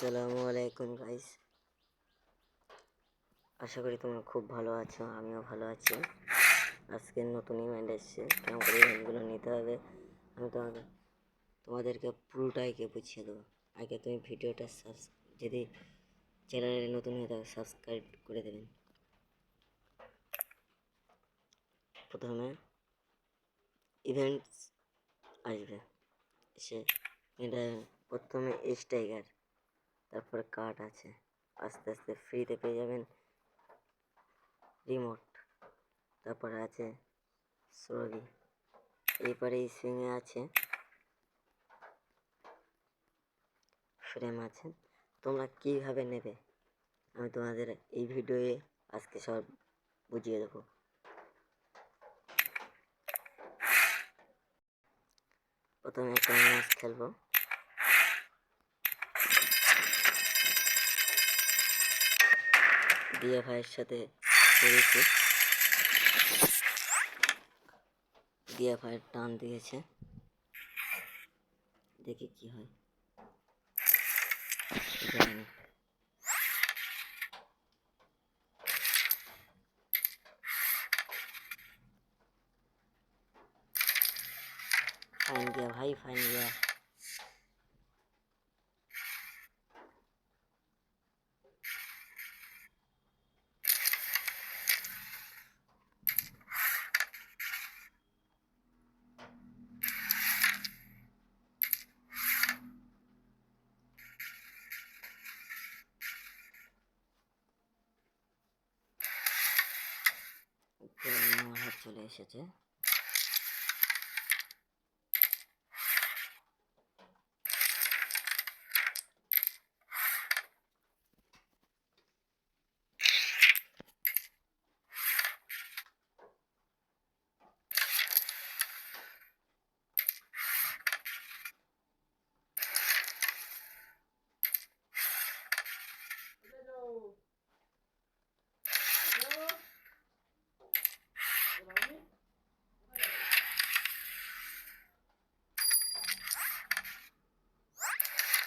আসসালামু আলাইকুম গাইস, আশা করি তোমরা খুব ভালো আছো। আমিও ভালো আছি। আজকে নতুন ইভেন্ট এসছে, কেমন করে ইভেন্টগুলো নিতে হবে আমি তোমাদেরকে পুরোটাইকে বুঝিয়ে দেবো। আগে তুমি ভিডিওটা যদি চ্যানেলে নতুন হয়ে থাকে সাবস্ক্রাইব করে দেবেন। প্রথমে ইভেন্টস আসবে, সে এটা প্রথমে টাইগার, তারপরে কার্ড আছে, আস্তে আস্তে ফ্রিতে পেয়ে যাবেন রিমোট, তারপরে আছে সরি, এরপরে এই সুইংয়ে আছে ফ্রেম আছে। তোমরা কীভাবে নেবে আমি তোমাদের এই ভিডিওয়ে আজকে সব বুঝিয়ে দেবো। প্রথমে একটা ম্যাচ খেলবো। দিয়া ভাইয়ের সাথে করেছি, দিয়া ভাইয়ের টান দিয়েছে, দেখি কি হয়। জানি ফাইন দিয়া ভাই, ফাইন দিয়া। আমার হাত চলে এসেছে।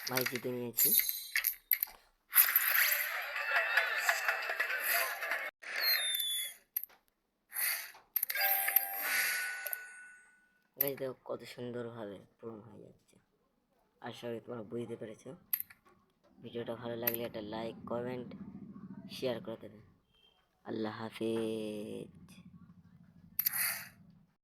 ভাই জিতে নিয়েছি। গাইজ দেখো কত সুন্দরভাবে পূরণ হয়ে যাচ্ছে। আশা করি তোমরা বুঝতে পেরেছো। ভিডিওটা ভালো লাগলে একটা লাইক, কমেন্ট, শেয়ার করে দেবে। আল্লাহ হাফিজ।